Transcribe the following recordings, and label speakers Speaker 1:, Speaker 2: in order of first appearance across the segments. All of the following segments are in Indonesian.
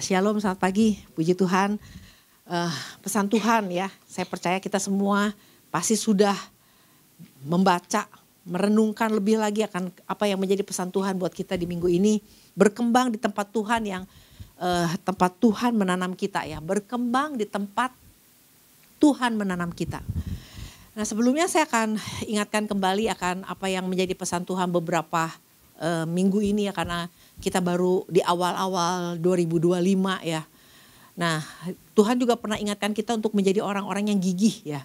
Speaker 1: Shalom, selamat pagi, puji Tuhan. Pesan Tuhan ya, saya percaya kita semua pasti sudah membaca, merenungkan lebih lagi akan apa yang menjadi pesan Tuhan buat kita di minggu ini. Berkembang di tempat Tuhan yang tempat Tuhan menanam kita ya, berkembang di tempat Tuhan menanam kita. Nah sebelumnya saya akan ingatkan kembali akan apa yang menjadi pesan Tuhan beberapa minggu ini ya, karena kita baru di awal-awal 2025 ya. Nah Tuhan juga pernah ingatkan kita untuk menjadi orang-orang yang gigih ya.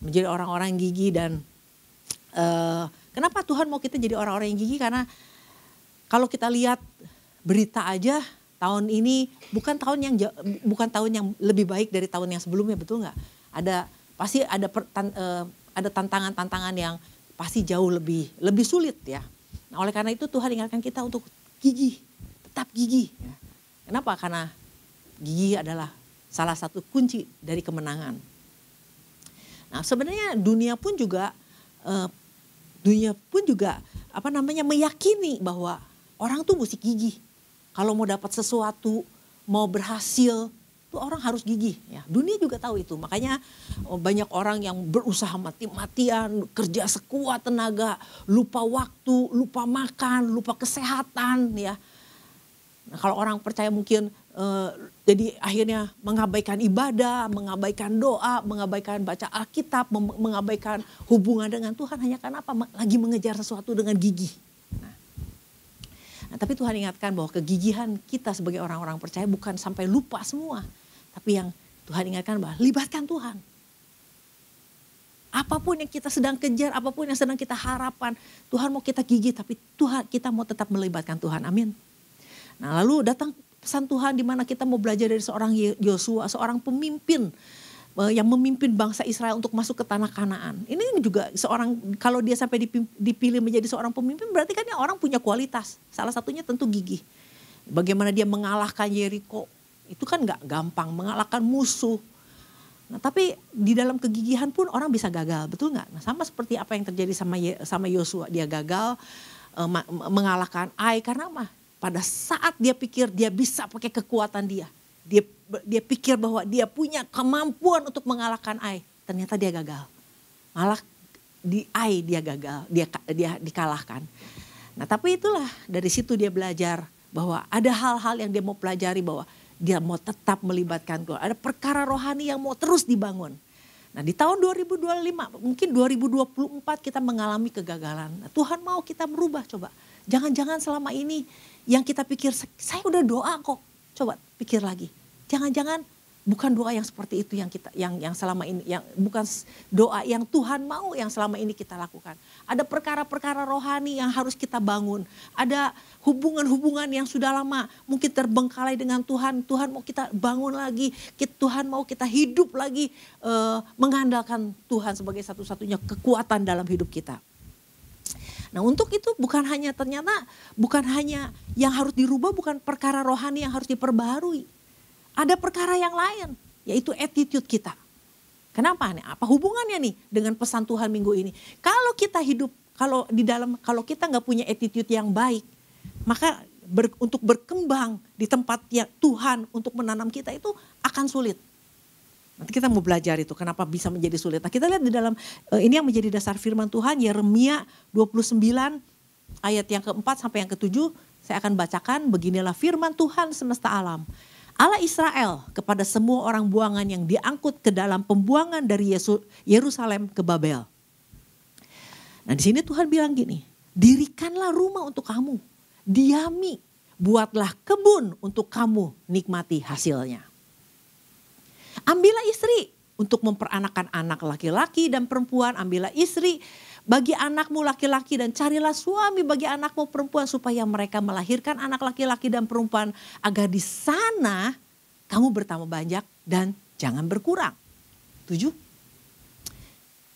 Speaker 1: Menjadi orang-orang yang gigih dan kenapa Tuhan mau kita jadi orang-orang yang gigih? Karena kalau kita lihat berita aja tahun ini bukan tahun yang lebih baik dari tahun yang sebelumnya, betul nggak? Pasti ada tantangan-tantangan yang pasti jauh lebih sulit ya. Nah, oleh karena itu Tuhan ingatkan kita untuk gigih, tetap gigih. Ya. Kenapa? Karena gigih adalah salah satu kunci dari kemenangan. Nah, sebenarnya dunia pun juga meyakini bahwa orang tuh mesti gigih. Kalau mau dapat sesuatu, mau berhasil, tuh orang harus gigih. Ya. Dunia juga tahu itu. Makanya banyak orang yang berusaha mati-matian, kerja sekuat tenaga, lupa waktu, lupa makan, lupa kesehatan. Ya. Nah, kalau orang percaya mungkin jadi akhirnya mengabaikan ibadah, mengabaikan doa, mengabaikan baca Alkitab, mengabaikan hubungan dengan Tuhan hanya karena apa? Lagi mengejar sesuatu dengan gigih. Nah, tapi Tuhan ingatkan bahwa kegigihan kita sebagai orang-orang percaya bukan sampai lupa semua. Tapi yang Tuhan ingatkan bahwa libatkan Tuhan. Apapun yang kita sedang kejar, apapun yang sedang kita harapkan, Tuhan mau kita gigih, tapi kita mau tetap melibatkan Tuhan. Amin. Nah lalu datang pesan Tuhan di mana kita mau belajar dari seorang Yosua, seorang pemimpin yang memimpin bangsa Israel untuk masuk ke tanah Kanaan. Ini juga seorang, kalau dia sampai dipilih menjadi seorang pemimpin, berarti kan dia orang punya kualitas. Salah satunya tentu gigih. Bagaimana dia mengalahkan Yeriko, itu kan gak gampang, mengalahkan musuh. Nah, tapi di dalam kegigihan pun orang bisa gagal, betul gak? Nah, sama seperti apa yang terjadi sama Yosua, dia gagal mengalahkan Ai karena apa? Pada saat dia pikir dia bisa pakai kekuatan dia pikir bahwa dia punya kemampuan untuk mengalahkan Ai, ternyata dia gagal. Malah di Ai dia gagal, dia dikalahkan. Nah, tapi itulah dari situ dia belajar bahwa ada hal-hal yang dia mau pelajari, bahwa dia mau tetap melibatkan Tuhan. Ada perkara rohani yang mau terus dibangun. Nah, di tahun 2025, mungkin 2024 kita mengalami kegagalan. Nah, Tuhan mau kita merubah, coba. Jangan-jangan selama ini yang kita pikir, saya udah doa kok. Coba pikir lagi. Jangan-jangan bukan doa yang seperti itu yang selama ini, yang bukan doa yang Tuhan mau yang selama ini kita lakukan. Ada perkara-perkara rohani yang harus kita bangun. Ada hubungan-hubungan yang sudah lama mungkin terbengkalai dengan Tuhan. Tuhan mau kita bangun lagi. Tuhan mau kita hidup lagi, mengandalkan Tuhan sebagai satu-satunya kekuatan dalam hidup kita. Nah, untuk itu bukan hanya yang harus dirubah, bukan perkara rohani yang harus diperbaharui. Ada perkara yang lain, yaitu attitude kita. Kenapa nih? Apa hubungannya nih dengan pesan Tuhan minggu ini? Kalau kita hidup, kalau kita nggak punya attitude yang baik, maka untuk berkembang di tempat yang Tuhan untuk menanam kita itu akan sulit. Nanti kita mau belajar itu kenapa bisa menjadi sulit. Nah, kita lihat di dalam ini yang menjadi dasar firman Tuhan, Yeremia 29 ayat yang keempat sampai yang ketujuh. Saya akan bacakan, beginilah firman Tuhan semesta alam. Allah Israel kepada semua orang buangan yang diangkut ke dalam pembuangan dari Yerusalem ke Babel. Nah, di sini Tuhan bilang gini, dirikanlah rumah untuk kamu, diami, buatlah kebun untuk kamu nikmati hasilnya. Ambillah istri untuk memperanakan anak laki-laki dan perempuan. Ambillah istri bagi anakmu laki-laki dan carilah suami bagi anakmu perempuan supaya mereka melahirkan anak laki-laki dan perempuan agar di sana kamu bertambah banyak dan jangan berkurang. 7.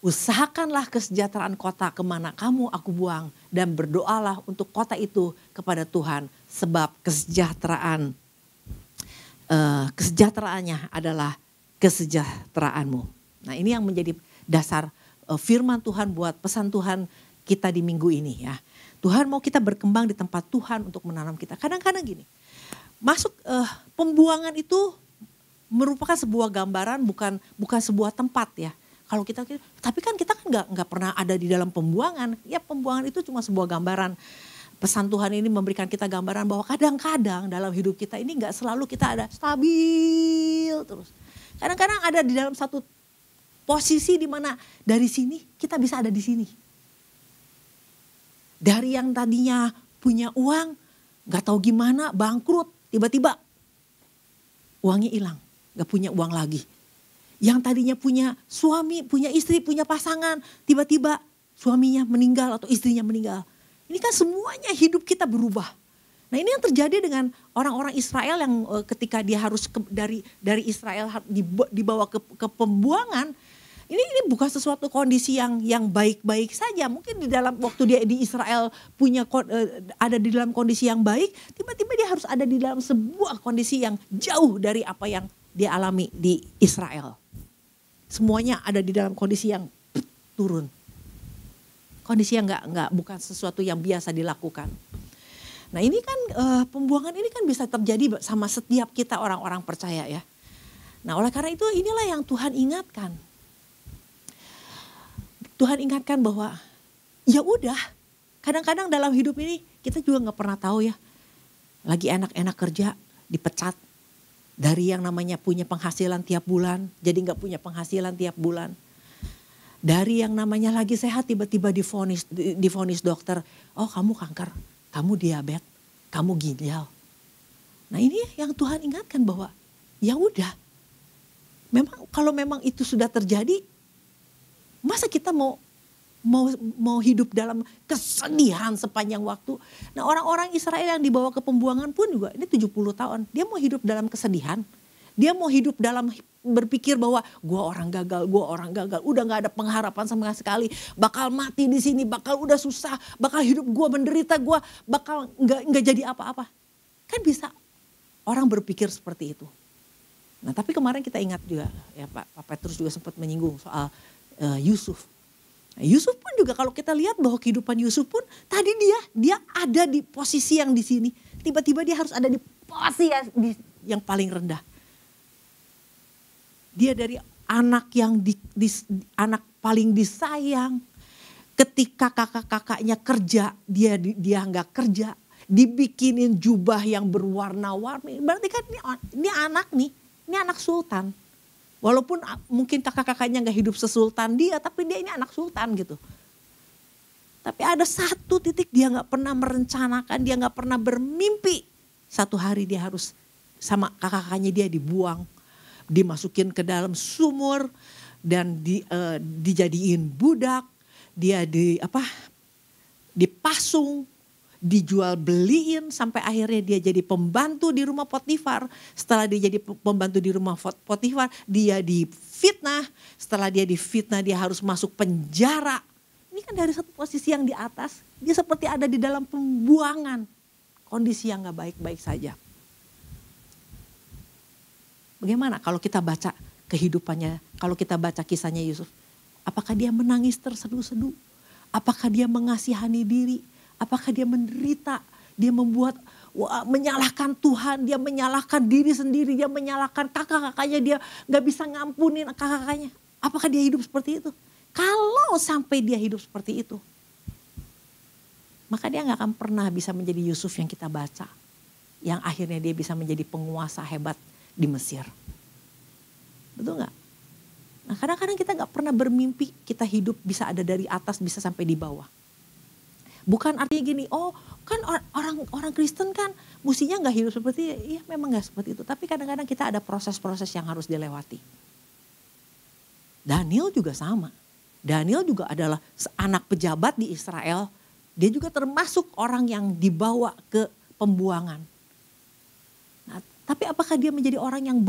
Speaker 1: Usahakanlah kesejahteraan kota kemana kamu aku buang dan berdoalah untuk kota itu kepada Tuhan sebab kesejahteraannya adalah kesejahteraanmu. Nah, ini yang menjadi dasar firman Tuhan buat pesan Tuhan kita di minggu ini ya. Tuhan mau kita berkembang di tempat Tuhan untuk menanam kita. Kadang-kadang gini, Pembuangan itu merupakan sebuah gambaran, bukan sebuah tempat ya. Kalau tapi kan kita kan nggak pernah ada di dalam pembuangan. Ya pembuangan itu cuma sebuah gambaran. Pesan Tuhan ini memberikan kita gambaran bahwa kadang-kadang dalam hidup kita ini nggak selalu kita ada stabil terus. Kadang-kadang ada di dalam satu posisi di mana dari sini kita bisa ada di sini. Dari yang tadinya punya uang, nggak tahu gimana, bangkrut, tiba-tiba uangnya hilang, nggak punya uang lagi. Yang tadinya punya suami, punya istri, punya pasangan, tiba-tiba suaminya meninggal atau istrinya meninggal. Ini kan semuanya hidup kita berubah. Nah ini yang terjadi dengan orang-orang Israel yang ketika dia harus dari Israel dibawa ke pembuangan. Ini bukan sesuatu kondisi yang baik-baik saja. Mungkin di dalam waktu dia di Israel ada di dalam kondisi yang baik, tiba-tiba dia harus ada di dalam sebuah kondisi yang jauh dari apa yang dia alami di Israel. Semuanya ada di dalam kondisi yang turun. Kondisi yang bukan sesuatu yang biasa dilakukan. Nah ini kan pembuangan ini kan bisa terjadi sama setiap kita orang-orang percaya ya. Nah oleh karena itu inilah yang Tuhan ingatkan. Tuhan ingatkan bahwa ya udah, kadang-kadang dalam hidup ini kita juga nggak pernah tahu ya. Lagi enak-enak kerja dipecat dari yang namanya punya penghasilan tiap bulan jadi nggak punya penghasilan tiap bulan. Dari yang namanya lagi sehat tiba-tiba divonis dokter, oh kamu kanker, kamu diabetes, kamu ginjal. Nah ini yang Tuhan ingatkan bahwa ya udah, kalau memang itu sudah terjadi, masa kita mau hidup dalam kesedihan sepanjang waktu. Nah orang-orang Israel yang dibawa ke pembuangan pun juga ini 70 tahun. Dia mau hidup dalam kesedihan. Dia mau hidup dalam berpikir bahwa gue orang gagal. Udah gak ada pengharapan sama sekali. Bakal mati di sini, bakal udah susah. Bakal hidup gue menderita, gue bakal gak jadi apa-apa. Kan bisa orang berpikir seperti itu. Nah tapi kemarin kita ingat juga, ya Pak Petrus juga sempat menyinggung soal Yusuf. Yusuf pun juga kalau kita lihat bahwa kehidupan Yusuf pun tadi dia ada di posisi yang di sini. Tiba-tiba dia harus ada di posisi yang paling rendah. Dia dari anak yang anak paling disayang. Ketika kakak-kakaknya kerja, dia nggak kerja. Dibikinin jubah yang berwarna-warni. Berarti kan ini anak sultan. Walaupun mungkin kakak-kakaknya nggak hidup sesultan dia, tapi dia ini anak sultan gitu. Tapi ada satu titik dia nggak pernah merencanakan, dia nggak pernah bermimpi. Satu hari dia harus sama kakak-kakaknya dia dibuang, dimasukin ke dalam sumur dan dijadiin budak, dia dipasung, dijual beliin sampai akhirnya dia jadi pembantu di rumah Potifar. Setelah dia jadi pembantu di rumah Potifar, dia difitnah. Setelah dia difitnah, dia harus masuk penjara. Ini kan dari satu posisi yang di atas, dia seperti ada di dalam pembuangan. Kondisi yang gak baik-baik saja. Bagaimana kalau kita baca kehidupannya, kalau kita baca kisahnya Yusuf. Apakah dia menangis terseduh-seduh? Apakah dia mengasihani diri? Apakah dia menderita? Dia menyalahkan Tuhan, dia menyalahkan diri sendiri, dia menyalahkan kakak-kakaknya, dia gak bisa ngampunin kakak-kakaknya. Apakah dia hidup seperti itu? Kalau sampai dia hidup seperti itu, maka dia gak akan pernah bisa menjadi Yusuf yang kita baca. Yang akhirnya dia bisa menjadi penguasa hebat di Mesir. Betul gak? Nah kadang-kadang kita gak pernah bermimpi kita hidup bisa ada dari atas bisa sampai di bawah. Bukan artinya gini, oh kan orang Kristen kan mestinya gak hidup seperti, iya memang gak seperti itu. Tapi kadang-kadang kita ada proses-proses yang harus dilewati. Daniel juga sama. Daniel juga adalah anak pejabat di Israel. Dia juga termasuk orang yang dibawa ke pembuangan. Nah, tapi apakah dia menjadi orang yang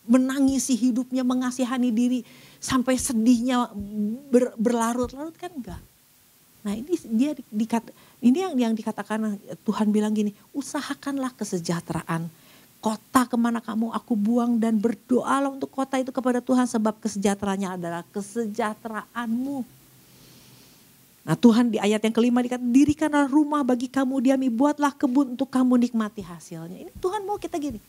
Speaker 1: menangisi hidupnya, mengasihani diri sampai sedihnya berlarut-larut kan enggak. Nah ini yang dikatakan Tuhan bilang gini, usahakanlah kesejahteraan. Kota kemana kamu aku buang dan berdoalah untuk kota itu kepada Tuhan sebab kesejahteraannya adalah kesejahteraanmu. Nah Tuhan di ayat yang kelima dikatakan, dirikanlah rumah bagi kamu diami, buatlah kebun untuk kamu nikmati hasilnya. Ini Tuhan mau kita gini.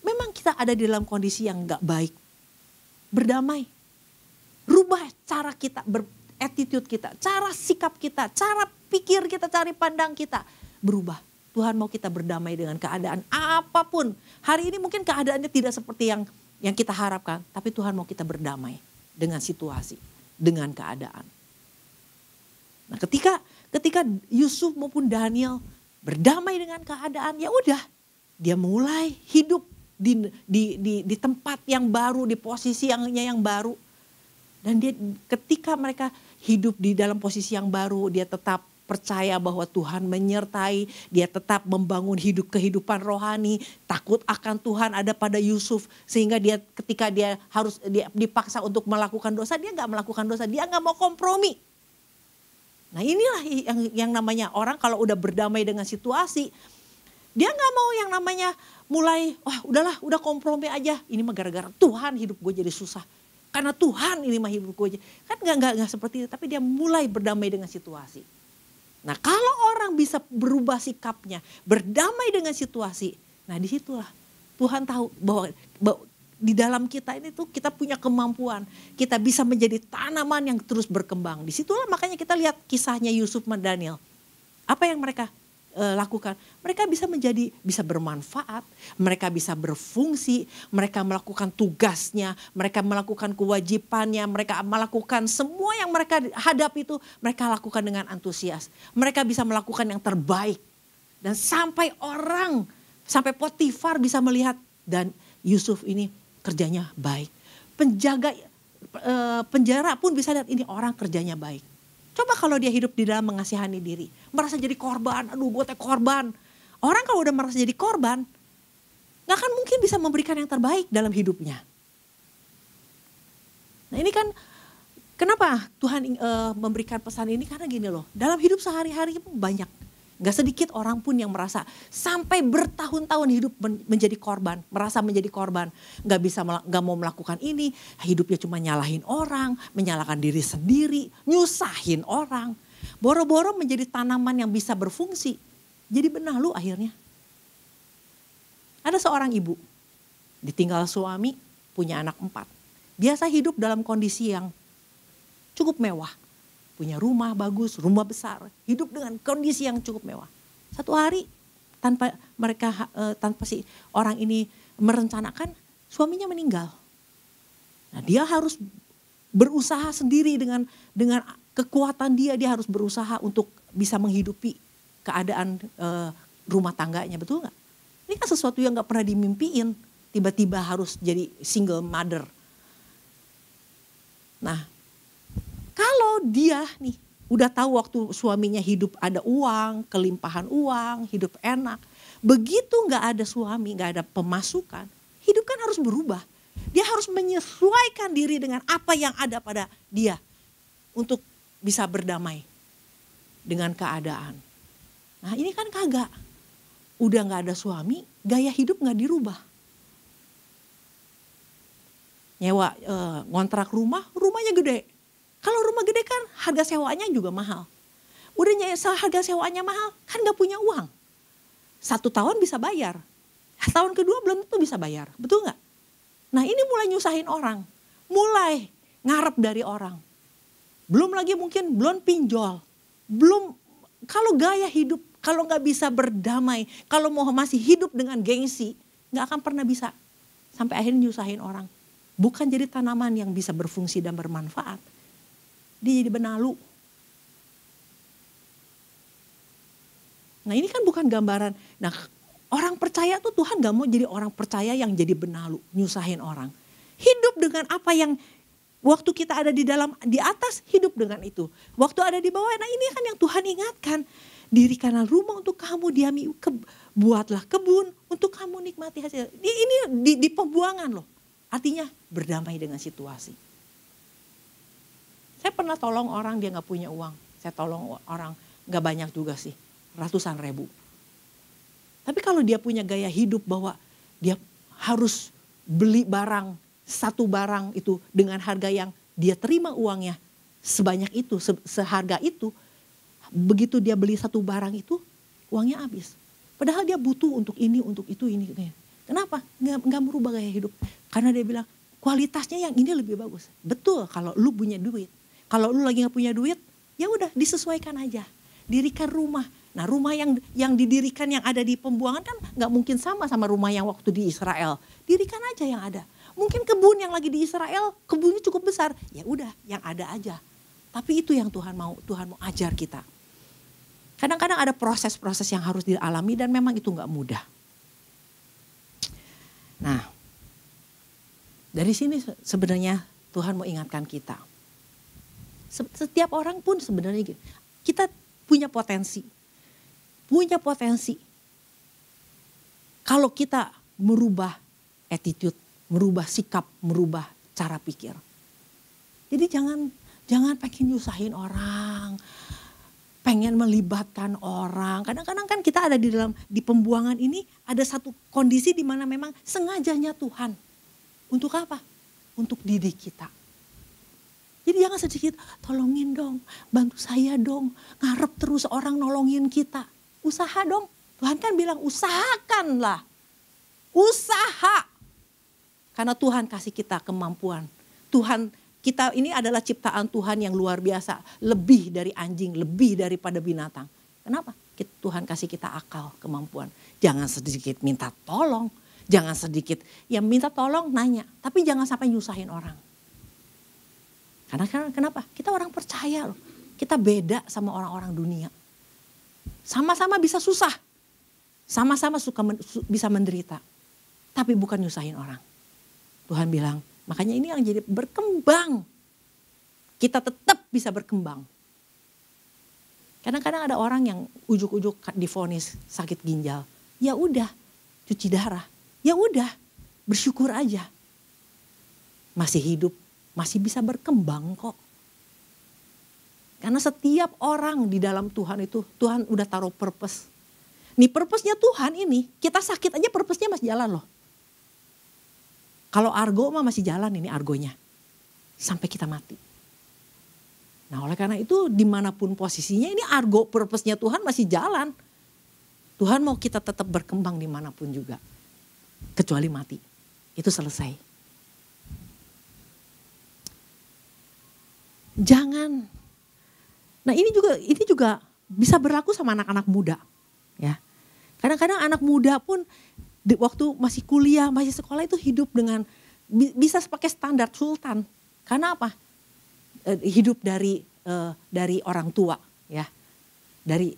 Speaker 1: Memang kita ada di dalam kondisi yang gak baik. Berdamai. Rubah cara kita, attitude kita, cara sikap kita, cara pikir kita, cara pandang kita. Berubah. Tuhan mau kita berdamai dengan keadaan apapun. Hari ini mungkin keadaannya tidak seperti yang kita harapkan. Tapi Tuhan mau kita berdamai dengan situasi, dengan keadaan. Nah ketika Yusuf maupun Daniel berdamai dengan keadaan, ya udah dia mulai hidup di tempat yang baru, di posisi yang baru. Dan ketika mereka hidup di dalam posisi yang baru, dia tetap percaya bahwa Tuhan menyertai, dia tetap membangun kehidupan rohani, takut akan Tuhan ada pada Yusuf, sehingga ketika dia dipaksa untuk melakukan dosa, dia nggak melakukan dosa, dia nggak mau kompromi. Nah inilah yang namanya orang kalau udah berdamai dengan situasi, dia nggak mau yang namanya mulai, udah kompromi aja, ini mah gara-gara Tuhan hidup gue jadi susah. Karena Tuhan ini mah hidup gue aja. Kan nggak seperti itu, tapi dia mulai berdamai dengan situasi. Nah kalau orang bisa berubah sikapnya, berdamai dengan situasi, nah disitulah Tuhan tahu bahwa di dalam kita ini tuh kita punya kemampuan, kita bisa menjadi tanaman yang terus berkembang. Disitulah makanya kita lihat kisahnya Yusuf dan Daniel. Apa yang mereka lakukan? Mereka bisa bermanfaat, mereka bisa berfungsi, mereka melakukan tugasnya, mereka melakukan kewajibannya, mereka melakukan semua yang mereka hadapi itu, mereka lakukan dengan antusias. Mereka bisa melakukan yang terbaik. Dan sampai Potifar bisa melihat dan Yusuf ini kerjanya baik. Penjara pun bisa lihat ini orang kerjanya baik. Coba kalau dia hidup di dalam mengasihani diri. Merasa jadi korban, aduh gue korban. Orang kalau udah merasa jadi korban, gak akan mungkin bisa memberikan yang terbaik dalam hidupnya. Nah ini kan kenapa Tuhan memberikan pesan ini, karena gini loh. Dalam hidup sehari-hari banyak. Gak sedikit orang pun yang merasa sampai bertahun-tahun hidup menjadi korban, merasa menjadi korban. Gak mau melakukan ini, hidupnya cuma nyalahin orang, menyalahkan diri sendiri, nyusahin orang. Boro-boro menjadi tanaman yang bisa berfungsi, jadi benalu akhirnya. Ada seorang ibu, ditinggal suami, punya anak 4. Biasa hidup dalam kondisi yang cukup mewah. Punya rumah bagus, rumah besar, hidup dengan kondisi yang cukup mewah. Satu hari tanpa si orang ini merencanakan, suaminya meninggal. Nah dia harus berusaha sendiri dengan kekuatan dia harus berusaha untuk bisa menghidupi keadaan rumah tangganya, betul nggak? Ini kan sesuatu yang nggak pernah dimimpiin, tiba-tiba harus jadi single mother. Nah kalau dia nih udah tahu waktu suaminya hidup ada uang, kelimpahan uang, hidup enak. Begitu gak ada suami, gak ada pemasukan, hidup kan harus berubah. Dia harus menyesuaikan diri dengan apa yang ada pada dia untuk bisa berdamai dengan keadaan. Nah ini kan kagak. Udah gak ada suami, gaya hidup gak dirubah. Nyewa ngontrak rumahnya gede. Kalau rumah gede kan harga sewanya juga mahal. Udah harga sewanya mahal kan gak punya uang. 1 tahun bisa bayar. Tahun kedua belum tentu bisa bayar. Betul gak? Nah ini mulai nyusahin orang. Mulai ngarep dari orang. Belum lagi mungkin belum pinjol. Belum kalau gaya hidup, kalau gak bisa berdamai. Kalau mau masih hidup dengan gengsi. Gak akan pernah bisa. Sampai akhirnya nyusahin orang. Bukan jadi tanaman yang bisa berfungsi dan bermanfaat. Dia jadi benalu. Nah ini kan bukan gambaran. Nah orang percaya tuh Tuhan gak mau jadi orang percaya yang jadi benalu, nyusahin orang. Hidup dengan apa yang waktu kita ada di atas, hidup dengan itu. Waktu ada di bawah, nah ini kan yang Tuhan ingatkan. Dirikanlah rumah untuk kamu diami, buatlah kebun untuk kamu nikmati hasil. Ini di pembuangan loh. Artinya berdamai dengan situasi. Saya pernah tolong orang dia gak punya uang. Saya tolong orang gak banyak juga sih. Ratusan ribu. Tapi kalau dia punya gaya hidup bahwa dia harus beli satu barang itu dengan harga yang dia terima uangnya sebanyak itu, seharga itu, begitu dia beli satu barang itu, uangnya habis. Padahal dia butuh untuk ini, untuk itu, ini. Kenapa? Nggak merubah gaya hidup. Karena dia bilang, kualitasnya yang ini lebih bagus. Betul kalau lu punya duit. Kalau lu lagi nggak punya duit, ya udah disesuaikan aja. Dirikan rumah. Nah rumah yang didirikan yang ada di pembuangan kan nggak mungkin sama rumah yang waktu di Israel. Dirikan aja yang ada. Mungkin kebun yang lagi di Israel, kebunnya cukup besar. Ya udah yang ada aja. Tapi itu yang Tuhan mau ajar kita. Kadang-kadang ada proses-proses yang harus dialami dan memang itu nggak mudah. Nah, dari sini sebenarnya Tuhan mau ingatkan kita. Setiap orang pun sebenarnya kita punya potensi. Punya potensi. Kalau kita merubah attitude, merubah sikap, merubah cara pikir. Jadi jangan pengen nyusahin orang, pengen melibatkan orang. Kadang-kadang kan kita ada di pembuangan ini ada satu kondisi di mana memang sengajanya Tuhan. Untuk apa? Untuk didik kita. Jadi jangan sedikit, tolongin dong, bantu saya dong, ngarep terus orang nolongin kita. Usaha dong. Tuhan kan bilang usahakanlah. Usaha. Karena Tuhan kasih kita kemampuan. Tuhan, kita ini adalah ciptaan Tuhan yang luar biasa. Lebih dari anjing, lebih daripada binatang. Kenapa? Tuhan kasih kita akal, kemampuan. Jangan sedikit minta tolong. Jangan sedikit, ya minta tolong nanya. Tapi jangan sampai nyusahin orang. Karena kenapa? Kita orang percaya loh. Kita beda sama orang-orang dunia. Sama-sama bisa susah. Sama-sama bisa menderita. Tapi bukan nyusahin orang. Tuhan bilang, makanya ini yang jadi berkembang. Kita tetap bisa berkembang. Kadang-kadang ada orang yang ujuk-ujuk divonis sakit ginjal. Ya udah, cuci darah. Ya udah, bersyukur aja. Masih hidup, masih bisa berkembang kok. Karena setiap orang di dalam Tuhan itu, Tuhan udah taruh purpose. Nih purpose-nya Tuhan ini, kita sakit aja purpose-nya masih jalan loh. Kalau argo mah masih jalan ini argonya. Sampai kita mati. Nah oleh karena itu dimanapun posisinya ini argo purpose-nya Tuhan masih jalan. Tuhan mau kita tetap berkembang dimanapun juga. Kecuali mati. Itu selesai. Jangan. Nah ini juga bisa berlaku sama anak-anak muda. Ya. Kadang-kadang anak muda pun waktu masih kuliah, masih sekolah itu hidup dengan bisa pakai standar sultan. Karena apa? Hidup dari orang tua, ya. Dari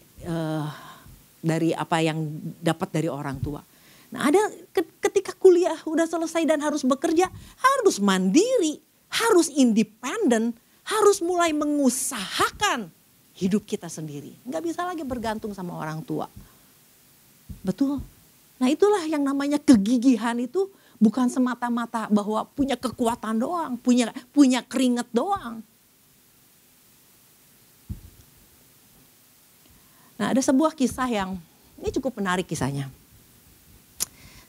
Speaker 1: apa yang dapat dari orang tua. Nah, ada ketika kuliah udah selesai dan harus bekerja, harus mandiri, harus independen, harus mulai mengusahakan hidup kita sendiri. Nggak bisa lagi bergantung sama orang tua. Betul. Nah itulah yang namanya kegigihan itu bukan semata-mata bahwa punya kekuatan doang, punya keringat doang. Nah ada sebuah kisah yang ini cukup menarik kisahnya.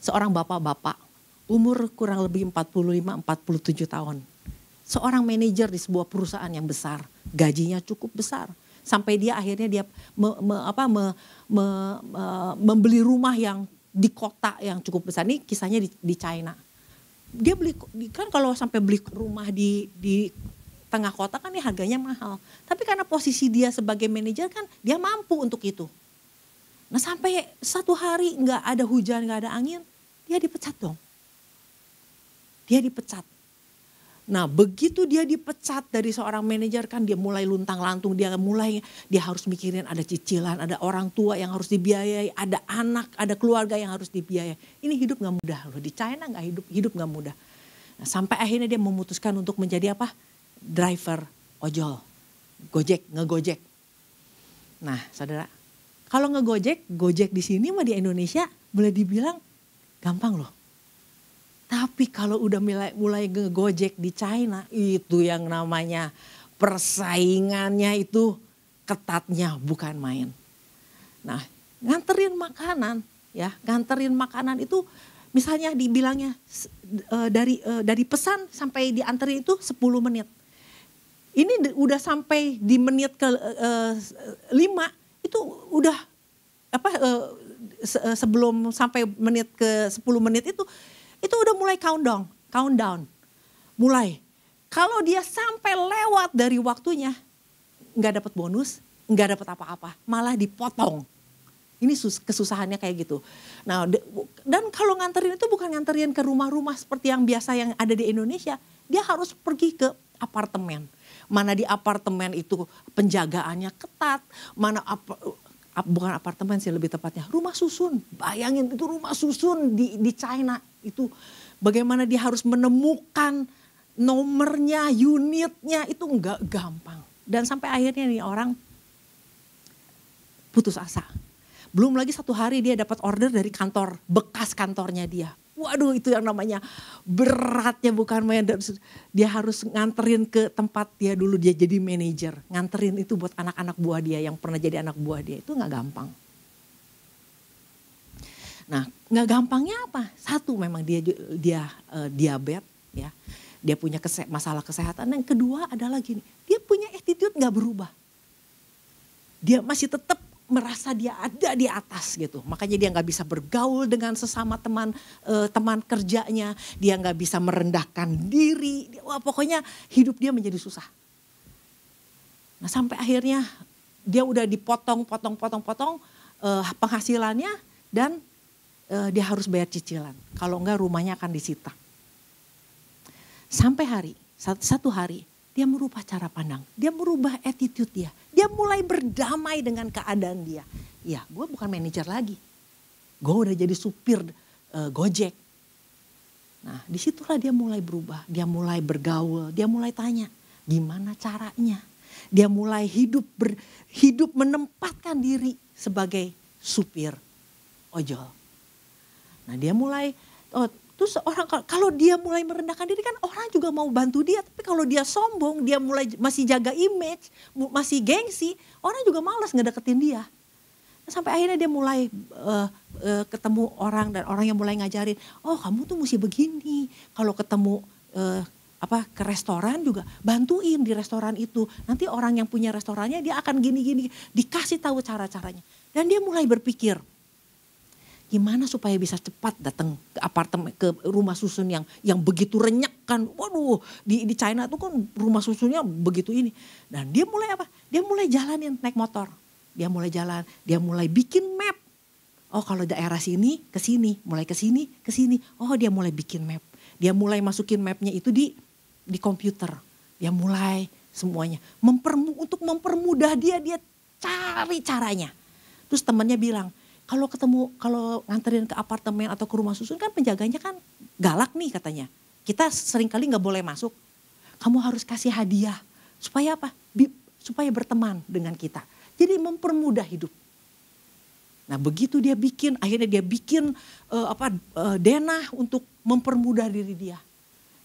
Speaker 1: Seorang bapak-bapak umur kurang lebih 45-47 tahun. Seorang manajer di sebuah perusahaan yang besar, gajinya cukup besar. Sampai dia akhirnya membeli rumah yang di kota yang cukup besar. Ini kisahnya di China. Dia beli, kan kalau sampai beli rumah di tengah kota kan ini harganya mahal. Tapi karena posisi dia sebagai manajer kan dia mampu untuk itu. Nah sampai satu hari nggak ada hujan, nggak ada angin, dia dipecat dong. Dia dipecat. Nah begitu dia dipecat dari seorang manajer kan dia mulai luntang-lantung, dia harus mikirin ada cicilan, ada orang tua yang harus dibiayai, ada anak, ada keluarga yang harus dibiayai. Ini hidup gak mudah loh, di China hidup gak mudah. Nah, sampai akhirnya dia memutuskan untuk menjadi apa? Driver ojol, ngegojek. Nah saudara, kalau gojek di sini mah di Indonesia boleh dibilang gampang loh. Tapi kalau udah mulai ngegojek di China, itu yang namanya persaingannya itu ketatnya bukan main. Nah, nganterin makanan itu misalnya dibilangnya dari pesan sampai dianterin itu 10 menit. Ini udah sampai di menit ke 5 itu udah sebelum sampai menit ke 10 menit itu udah mulai countdown. Mulai. Kalau dia sampai lewat dari waktunya, nggak dapat bonus, nggak dapat apa-apa, malah dipotong. Ini kesusahannya kayak gitu. Nah, dan kalau nganterin itu bukan nganterin ke rumah-rumah seperti yang biasa yang ada di Indonesia. Dia harus pergi ke apartemen. Mana di apartemen itu penjagaannya ketat, mana bukan apartemen sih lebih tepatnya, rumah susun. Bayangin itu rumah susun di China itu bagaimana dia harus menemukan nomornya, unitnya, itu nggak gampang. Dan sampai akhirnya nih orang putus asa. Belum lagi satu hari dia dapat order dari kantor, bekas kantornya dia. Waduh, itu yang namanya beratnya bukan main. Dia harus nganterin ke tempat dia dulu dia jadi manajer. Nganterin itu buat anak-anak buah dia yang pernah jadi anak buah dia. Itu gak gampang. Nah, gak gampangnya apa? Satu, memang dia diabetes ya. Dia punya masalah kesehatan. Yang kedua adalah gini, dia punya attitude gak berubah. Dia masih tetap merasa dia ada di atas gitu. Makanya dia nggak bisa bergaul dengan sesama teman kerjanya. Dia nggak bisa merendahkan diri. Wah, pokoknya hidup dia menjadi susah. Nah, sampai akhirnya dia udah dipotong penghasilannya dan dia harus bayar cicilan. Kalau enggak rumahnya akan disita. Sampai satu hari dia merubah cara pandang, dia merubah attitude dia. Dia mulai berdamai dengan keadaan dia. Ya, gue bukan manajer lagi. Gue udah jadi supir Gojek. Nah, disitulah dia mulai berubah. Dia mulai bergaul, dia mulai tanya, gimana caranya? Dia mulai hidup menempatkan diri sebagai supir ojol. Nah, dia mulai, terus orang kalau dia mulai merendahkan diri kan orang juga mau bantu dia. Tapi kalau dia sombong, dia mulai masih jaga image, masih gengsi, orang juga malas ngedeketin dia. Sampai akhirnya dia mulai ketemu orang dan orang yang mulai ngajarin, oh kamu tuh mesti begini. Kalau ketemu ke restoran juga bantuin di restoran itu. Nanti orang yang punya restorannya dia akan gini-gini, dikasih tahu cara-caranya. Dan dia mulai berpikir, gimana supaya bisa cepat datang ke apartemen, ke rumah susun yang begitu renyek kan. Waduh, di China tuh kan rumah susunnya begitu ini. Dan dia mulai apa? Dia mulai jalanin naik motor. Dia mulai jalan, dia mulai bikin map. Oh, kalau daerah sini ke sini, mulai ke sini ke sini. Oh, dia mulai bikin map. Dia mulai masukin mapnya itu di komputer. Dia mulai semuanya untuk mempermudah dia cari caranya. Terus temannya bilang, kalau nganterin ke apartemen atau ke rumah susun kan penjaganya kan galak nih katanya. Kita seringkali nggak boleh masuk. Kamu harus kasih hadiah. Supaya apa? Supaya berteman dengan kita. Jadi mempermudah hidup. Nah, begitu akhirnya dia bikin denah untuk mempermudah diri dia.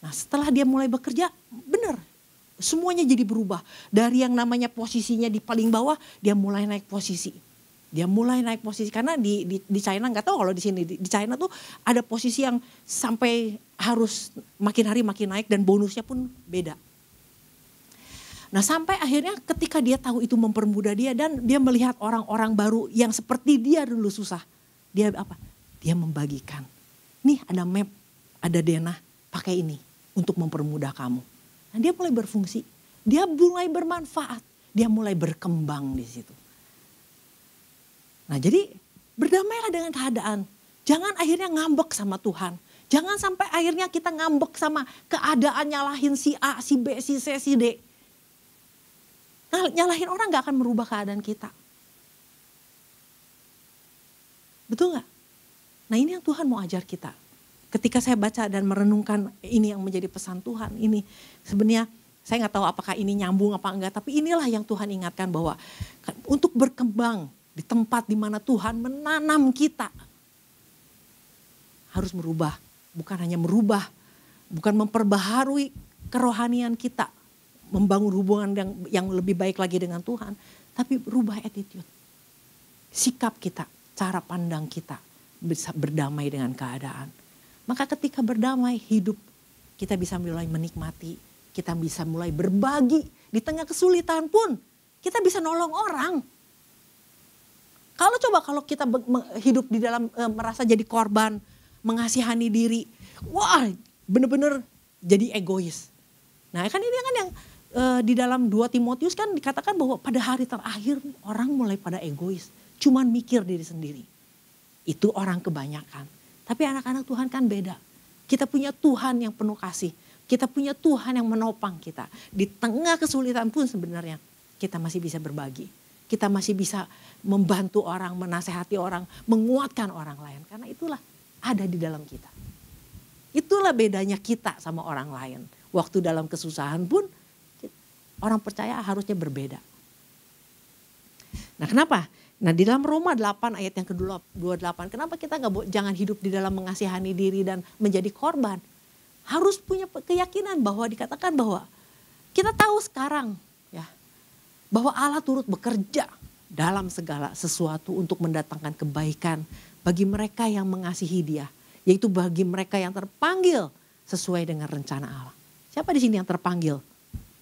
Speaker 1: Nah, setelah dia mulai bekerja, benar. Semuanya jadi berubah. Dari yang namanya posisinya di paling bawah, dia mulai naik posisi. Karena di China, nggak tahu kalau di sini, di China tuh ada posisi yang sampai harus makin hari makin naik dan bonusnya pun beda. Nah, sampai akhirnya ketika dia tahu itu mempermudah dia dan dia melihat orang-orang baru yang seperti dia dulu susah. Dia apa? Dia membagikan. Nih ada map, ada denah, pakai ini untuk mempermudah kamu. Nah, dia mulai berfungsi, dia mulai bermanfaat, dia mulai berkembang di situ. Nah, jadi berdamailah dengan keadaan. Jangan akhirnya ngambek sama Tuhan. Jangan sampai akhirnya kita ngambek sama keadaan, nyalahin si A, si B, si C, si D. Nah, nyalahin orang gak akan merubah keadaan kita. Betul gak? Nah, ini yang Tuhan mau ajar kita. Ketika saya baca dan merenungkan ini yang menjadi pesan Tuhan. Ini sebenarnya saya gak tahu apakah ini nyambung apa enggak. Tapi inilah yang Tuhan ingatkan bahwa untuk berkembang di tempat di mana Tuhan menanam kita. Harus merubah. Bukan hanya merubah. Bukan memperbaharui kerohanian kita. Membangun hubungan yang lebih baik lagi dengan Tuhan. Tapi rubah attitude. Sikap kita. Cara pandang kita. Bisa berdamai dengan keadaan. Maka ketika berdamai hidup. Kita bisa mulai menikmati. Kita bisa mulai berbagi di tengah kesulitan pun. Kita bisa nolong orang. Kalau kita hidup di dalam merasa jadi korban, mengasihani diri. Wah, bener-bener jadi egois. Nah kan ini kan yang di dalam 2 Timotius kan dikatakan bahwa pada hari terakhir orang mulai pada egois. Cuman mikir diri sendiri. Itu orang kebanyakan. Tapi anak-anak Tuhan kan beda. Kita punya Tuhan yang penuh kasih. Kita punya Tuhan yang menopang kita. Di tengah kesulitan pun sebenarnya kita masih bisa berbagi. Kita masih bisa membantu orang, menasehati orang, menguatkan orang lain. Karena itulah ada di dalam kita. Itulah bedanya kita sama orang lain. Waktu dalam kesusahan pun orang percaya harusnya berbeda. Nah kenapa? Nah di dalam Roma 8 ayat yang ke-28. Kenapa kita jangan hidup di dalam mengasihani diri dan menjadi korban. Harus punya keyakinan bahwa dikatakan bahwa kita tahu sekarang ya bahwa Allah turut bekerja dalam segala sesuatu untuk mendatangkan kebaikan bagi mereka yang mengasihi Dia, yaitu bagi mereka yang terpanggil sesuai dengan rencana Allah. Siapa di sini yang terpanggil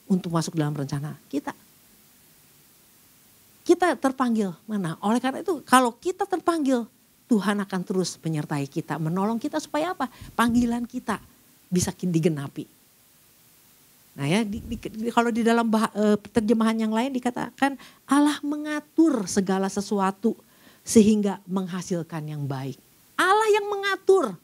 Speaker 1: untuk masuk dalam rencana? Kita. Kita terpanggil mana? Oleh karena itu kalau kita terpanggil, Tuhan akan terus menyertai kita, menolong kita supaya apa? Panggilan kita bisa digenapi. Nah ya, kalau di dalam terjemahan yang lain dikatakan Allah mengatur segala sesuatu sehingga menghasilkan yang baik. Allah yang mengatur.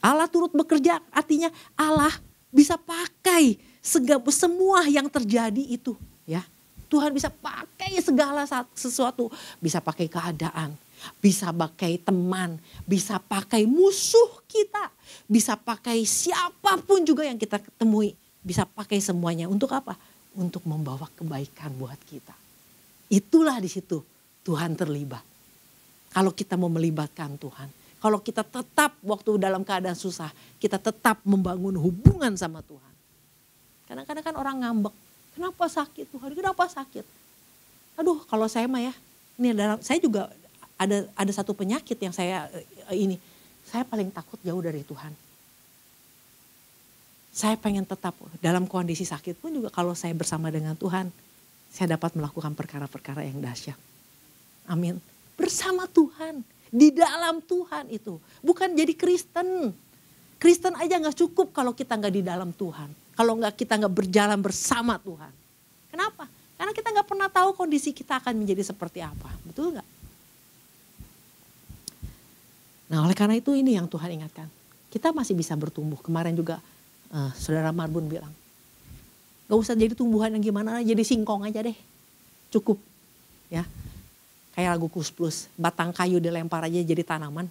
Speaker 1: Allah turut bekerja, artinya Allah bisa pakai semua yang terjadi itu. Ya, Tuhan bisa pakai segala sesuatu, bisa pakai keadaan, bisa pakai teman, bisa pakai musuh kita, bisa pakai siapapun juga yang kita temui, bisa pakai semuanya. Untuk apa? Untuk membawa kebaikan buat kita. Itulah di situ Tuhan terlibat. Kalau kita mau melibatkan Tuhan, kalau kita tetap waktu dalam keadaan susah, kita tetap membangun hubungan sama Tuhan. Kadang-kadang kan orang ngambek, kenapa sakit Tuhan, kenapa sakit? Aduh kalau saya mah ya, ini saya juga ada satu penyakit yang saya paling takut jauh dari Tuhan. Saya pengen tetap dalam kondisi sakit pun juga kalau saya bersama dengan Tuhan, saya dapat melakukan perkara-perkara yang dahsyat. Amin. Bersama Tuhan, di dalam Tuhan itu. Bukan jadi Kristen. Kristen aja gak cukup kalau kita gak di dalam Tuhan. Kalau kita gak berjalan bersama Tuhan. Kenapa? Karena kita gak pernah tahu kondisi kita akan menjadi seperti apa. Betul gak? Nah oleh karena itu ini yang Tuhan ingatkan. Kita masih bisa bertumbuh. Kemarin juga Saudara Marbun bilang. Gak usah jadi tumbuhan yang gimana, jadi singkong aja deh. Cukup. Ya. Kayak lagu Kus Plus. Batang kayu dilempar aja jadi tanaman.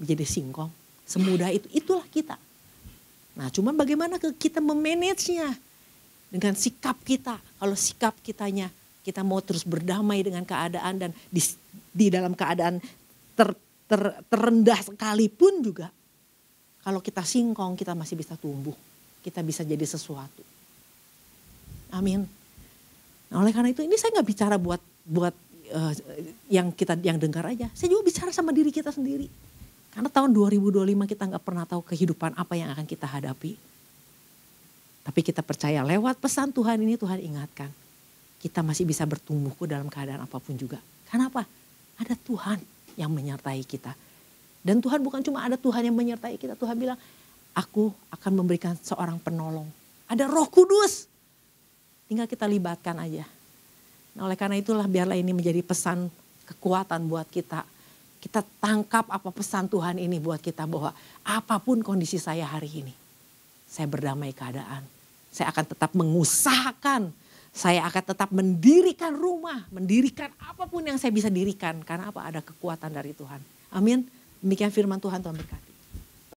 Speaker 1: Jadi singkong. Semudah itu. Itulah kita. Nah cuman bagaimana kita memanagenya. Dengan sikap kita. Kalau sikap kita mau terus berdamai dengan keadaan. Dan di dalam keadaan terendah sekalipun juga. Kalau kita singkong kita masih bisa tumbuh. Kita bisa jadi sesuatu. Amin. Nah oleh karena itu ini saya gak bicara buat yang dengar aja. Saya juga bicara sama diri kita sendiri. Karena tahun 2025 kita gak pernah tahu kehidupan apa yang akan kita hadapi. Tapi kita percaya lewat pesan Tuhan ini Tuhan ingatkan. Kita masih bisa bertumbuh dalam keadaan apapun juga. Karena apa? Ada Tuhan yang menyertai kita. Dan Tuhan bukan cuma ada Tuhan yang menyertai kita. Tuhan bilang, aku akan memberikan seorang penolong. Ada Roh Kudus. Tinggal kita libatkan aja. Nah, oleh karena itulah biarlah ini menjadi pesan kekuatan buat kita. Kita tangkap apa pesan Tuhan ini buat kita. Bahwa apapun kondisi saya hari ini. Saya berdamai keadaan. Saya akan tetap mengusahakan. Saya akan tetap mendirikan rumah. Mendirikan apapun yang saya bisa dirikan. Karena apa? Ada kekuatan dari Tuhan. Amin. Demikian firman Tuhan, Tuhan berkati.